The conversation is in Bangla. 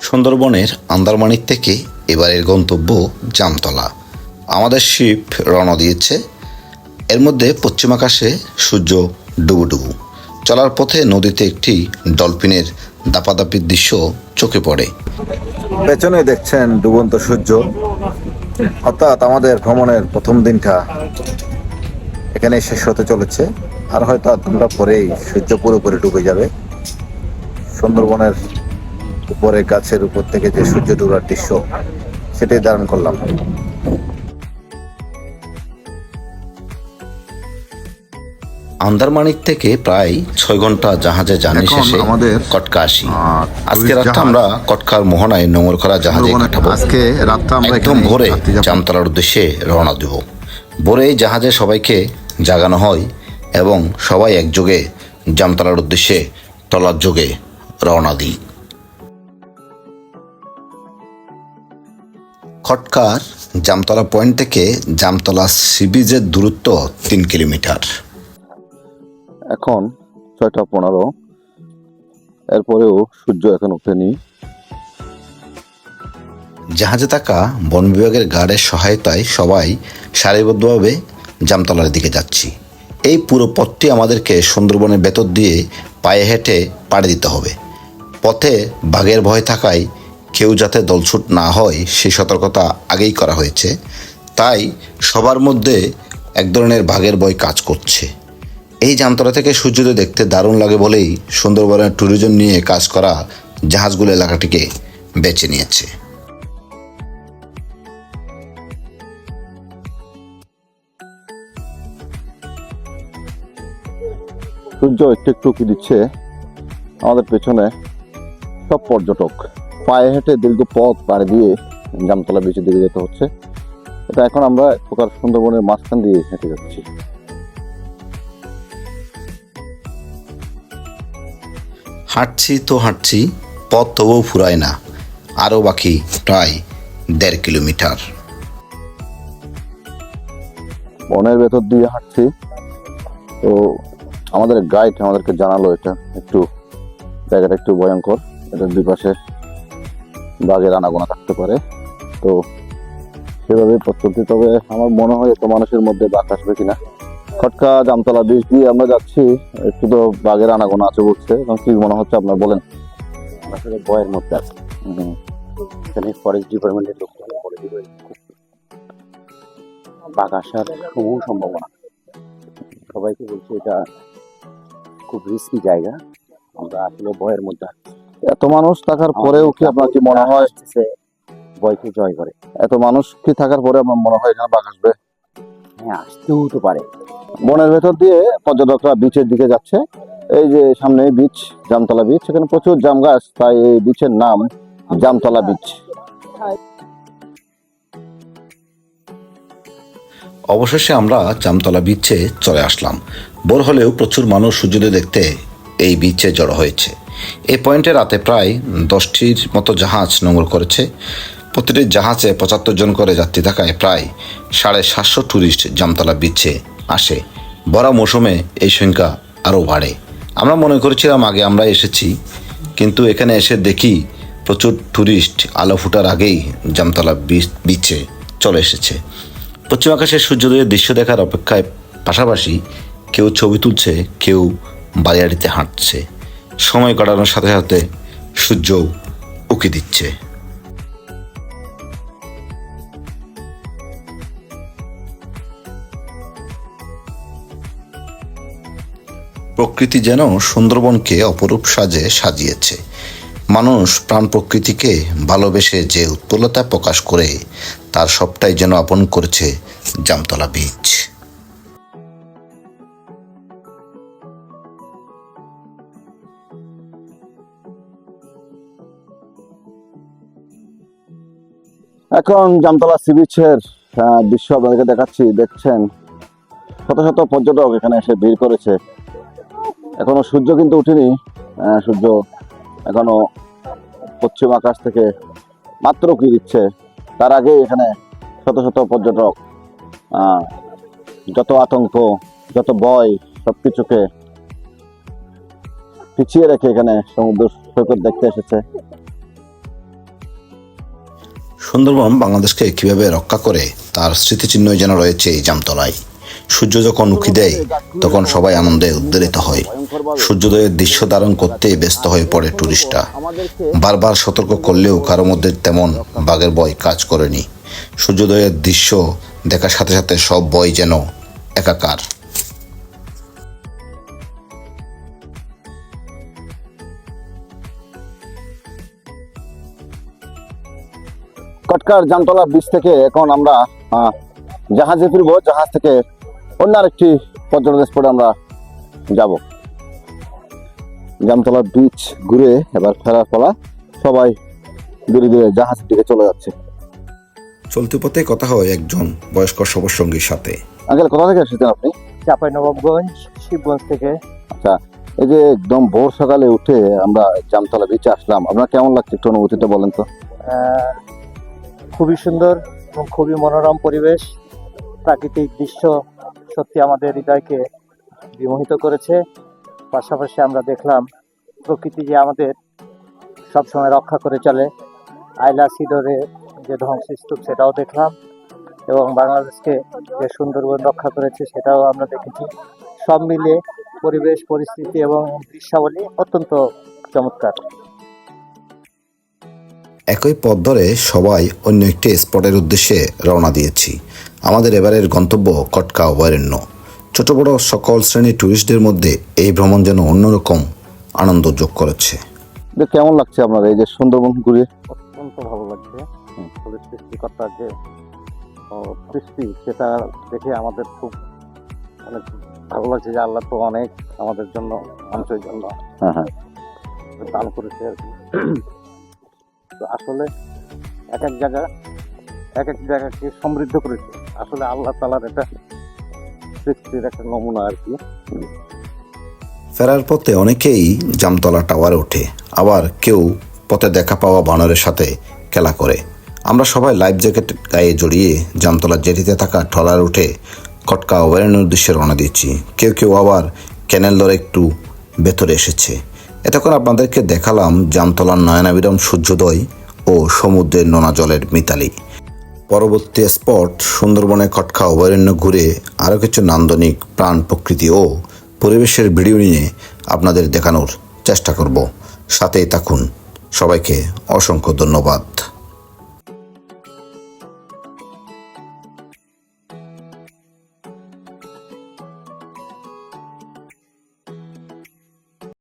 সুন্দরবনের আন্দারমানিক থেকে এবারের গন্তব্য জামতলা। আমাদের শিপ রওনা দিয়েছে। এর মধ্যে পশ্চিম আকাশে সূর্য ডুবুডুবু। চলার পথে নদীতে একটি ডলফিনের দাপাদাপির দৃশ্য চোখে পড়ে। পেছনে দেখছেন ডুবন্ত সূর্য, অর্থাৎ আমাদের ভ্রমণের প্রথম দিনটা এখানে শেষ হতে চলেছে। আর হয়তো আধ ঘন্টা পরেই সূর্য পুরোপুরি ডুবে যাবে। সুন্দরবনের উপরে গাছের উপর থেকে যে সূর্য ডুবার দৃশ্য, সেটাই ধারণ করলাম। আন্দারমানিক থেকে প্রায় 6 ঘন্টা জাহাজে জার্নি শেষে আমাদের কটকা আসি। আজকে রাতটা আমরা কটকার মোহনায় নোঙর করা জাহাজে কাটাবো। আজকে রাতটা আমরা একদম ভোরে জামতলার উদ্দেশ্যে রওনা দেব। ভোরে জাহাজে সবাইকে জাগানো হয় এবং সবাই একযোগে জামতলার উদ্দেশ্যে ট্রলার যোগে রওনা দিই। খটকার জামতলা পয়েন্ট থেকে জামতলা সি বিচের দূরত্ব 3 কিলোমিটার। এখন 6টা 15, এরপরেও সূর্য এখন ওঠেনি। জাহাজে থাকা বন বিভাগের গার্ডের সহায়তায় সবাই সারিবদ্ধভাবে জামতলার দিকে যাচ্ছি। এই পুরো পথটি আমাদেরকে সুন্দরবনের ভেতর দিয়ে পায়ে হেঁটে পাড়ি দিতে হবে। পথে বাঘের ভয় থাকায় কেউ যাতে দলছুট না হয় সেই সতর্কতা আগেই করা হয়েছে। তাই সবার মধ্যে এক ধরনের বাঘের ভয় কাজ করছে। এই জামতলা থেকে সূর্যোদয় দেখতে দারুণ লাগে বলেই সুন্দরবনের ট্যুরিজম নিয়ে কাজ করা জাহাজগুলো এলাকাটিকে বেছে নিয়েছে। সূর্য একটু একটু উঁকি দিচ্ছে। আমাদের পেছনে সব পর্যটক পায়ে হেঁটে দীর্ঘ পথ পাড়ি দিয়ে জামতলা বিচের দিকে যেতে হচ্ছে। এটা এখন আমরা এক প্রকার সুন্দরবনের মাঝখান দিয়ে হেঁটে যাচ্ছি। হাঁটছি তো হাঁটছি, পথ তবুও ফুরায় না। আরও বাকি প্রায় 1.5 কিলোমিটার। বনের ভেতর দিয়ে হাঁটছি। তো আমাদের গাইড আমাদেরকে জানালো এটা একটু জায়গাটা একটু ভয়ঙ্কর, এটার দুই পাশে বাঘের আনাগোনা থাকতে পারে। তো সেভাবে পথ চলতে, তবে আমার মনে হয় এত মানুষের মধ্যে বাঘ আসবে কিনা। খটকা জামতলা বিচ দিয়ে আমরা যাচ্ছি, একটু তো বাঘের আনাগোনা আছে বলছে। এবং কি মনে হচ্ছে আপনার বলেন? আসলে ভয়ের মধ্যে আছে। এখানে ফরেস্ট ডিপার্টমেন্টের লোকজন বলে দিবে বাঘ আসার সমূহ সম্ভাবনা। সবাইকে বলছে এটা খুব রিস্কি জায়গা, আমরা আসলে ভয়ের মধ্যে আছি। এত মানুষ থাকার পরেও কি আপনার কি মনে হয় ভয়কে জয় করে? এত মানুষ কি থাকার পরে আমার মনে হয় এখানে বাঘ আসবে? হ্যাঁ, আসতেও তো পারে। বনের ভেতর দিয়ে পর্যটকরা বিচের দিকে যাচ্ছে। এই যে সামনে বিচ, জামতলা বিচ, এখানে প্রচুর জাম গাছ, তাই এই বিচের নাম জামতলা বিচ। অবশেষে আমরা জামতলা বিচে চলে আসলাম। ভোর হলেও প্রচুর মানুষ সূর্যোদয় দেখতে এই বিচে জড়ো হয়েছে। এই পয়েন্টে রাতে প্রায় 10টির মতো জাহাজ নোঙর করেছে। প্রতিটি জাহাজে 75 জন করে যাত্রী থাকায় প্রায় 750 ট্যুরিস্ট জামতলা বিচে আসে। ভরা মৌসুমে এই সংখ্যা আরও বাড়ে। আমরা মনে করেছিলাম আগে আমরা এসেছি, কিন্তু এখানে এসে দেখি প্রচুর ট্যুরিস্ট আলো ফুটার আগেই জামতলা বিচে চলে এসেছে। পশ্চিম আকাশের সূর্যোদয়ের দৃশ্য দেখার অপেক্ষায় পাশাপাশি কেউ ছবি তুলছে, কেউ বাড়িয়াড়িতে হাঁটছে। সময় কাটানোর সাথে সাথে সূর্য উঁকি দিচ্ছে। প্রকৃতি যেন সুন্দরবনকে অপরূপ সাজে সাজিয়েছে। মানুষ প্রাণ প্রকৃতিকে ভালোবেসে যে উৎপলতা প্রকাশ করে তার সবটাই যেন আপন করেছে জামতলা বিচ। এখন জামতলা সি বিচের দৃশ্য আপনাদেরকে দেখাচ্ছি। দেখছেন শত শত পর্যটক এখানে এসে ভিড় করেছে। এখনো সূর্য কিন্তু উঠেনি। সূর্য এখনো পশ্চিম আকাশ থেকে মাত্র উঁকি দিচ্ছে। তার আগে এখানে শত শত পর্যটক যত আতঙ্ক, যত ভয়, সবকিছুকে পিছিয়ে রেখে এখানে সমুদ্র সৈকত দেখতে এসেছে। সুন্দরবন বাংলাদেশকে কিভাবে রক্ষা করে তার স্মৃতিচিহ্নই যেন রয়েছে এই জামতলায়। সূর্য যখন উঁকি দেয় তখন সবাই আনন্দে উদ্বেলিত হয়। সূর্যোদয়ের দৃশ্য ধারণ করতে ব্যস্ত হয়ে পড়ে টুরিস্টরা। বারবার সতর্ক করলেও কারো মধ্যে তেমন বাঘের ভয় কাজ করেনি। সূর্যোদয়ের দৃশ্য দেখার সাথে সাথে সব ভয় যেন একাকার। কটকার জামতলা বীচ থেকে এখন আমরা জাহাজে ফিরবো। জাহাজ থেকে অন্য আরেকটি পর্যটন স্পটে আমরা যাব। জামতলা বীচ ঘুরে এবার ফেরার পালা। সবাই ধীরে ধীরে জাহাজের দিকে চলে যাচ্ছে। চলতি পথে কথা হয় একজন বয়স্ক সবসঙ্গীর সাথে। আঙ্কেল, কোথা থেকে এসেছেন আপনি? চাঁপাইনবাবগঞ্জ, শিবগঞ্জ থেকে। আচ্ছা, এই যে একদম ভোর সকালে উঠে আমরা জামতলা বিচে আসলাম, আপনার কেমন লাগছে একটু অনুভূতিটা বলেন তো। খুবই সুন্দর এবং খুবই মনোরম পরিবেশ, প্রাকৃতিক দৃশ্য সত্যি আমাদের হৃদয়কে বিমোহিত করেছে। পাশাপাশি আমরা দেখলাম প্রকৃতি যে আমাদের সবসময় রক্ষা করে চলে। আইলা সিডোরে যে ধ্বংসস্তূপ সেটাও দেখলাম, এবং বাংলাদেশকে যে সুন্দরবন রক্ষা করেছে সেটাও আমরা দেখেছি। সব মিলিয়ে পরিবেশ, পরিস্থিতি এবং দৃশ্যাবলী অত্যন্ত চমৎকার। একই পথ ধরে সবাই অন্য একটি স্পটের উদ্দেশ্যে রওনা দিয়েছি। আমাদের এবারের গন্তব্য কটকা অভয়ারণ্য। ছোট বড় সকল শ্রেণীর টুরিস্টদের মধ্যে এই ভ্রমণ যেন অন্যরকম আনন্দ যোগ করেছে। কেমন লাগছে আপনার এই যে সুন্দরবন ঘুরে? অত্যন্ত ভালো লাগছে। সৃষ্টিকর্তার যে সৃষ্টি সেটা দেখে আমাদের খুব অনেক ভালো লাগছে যে আল্লাহ তো অনেক আমাদের জন্য, মানুষের জন্য দান করেছে আর কি। তো আসলে এক এক জায়গাকে সমৃদ্ধ করেছে। আসলে আল্লাহ তাআলার এটা সৃষ্টির একটা নমুনা আর কি। ফেরার পথে অনেকেই জামতলা টাওয়ারে ওঠে, আবার কেউ পথে দেখা পাওয়া বানরের সাথে খেলা করে। আমরা সবাই লাইফ জ্যাকেট গায়ে জড়িয়ে জামতলা জেটিতে থাকা ট্রলার উঠে কটকা অভয়ারণ্যের উদ্দেশ্যে রওনা দিচ্ছি। কেউ কেউ আবার ক্যানেল ধরে একটু ভেতরে এসেছে। এতক্ষণ আপনাদেরকে দেখালাম জামতলার নয়নাবিরাম সূর্যোদয় ও সমুদ্রের নোনা জলের মিতালি। পরবর্তী স্পট সুন্দরবনে কটকা অভয়ারণ্য ঘুরে আরও কিছু নান্দনিক প্রাণ, প্রকৃতি ও পরিবেশের ভিডিও নিয়ে আপনাদের দেখানোর চেষ্টা করব। সাথেই থাকুন। সবাইকে অসংখ্য ধন্যবাদ।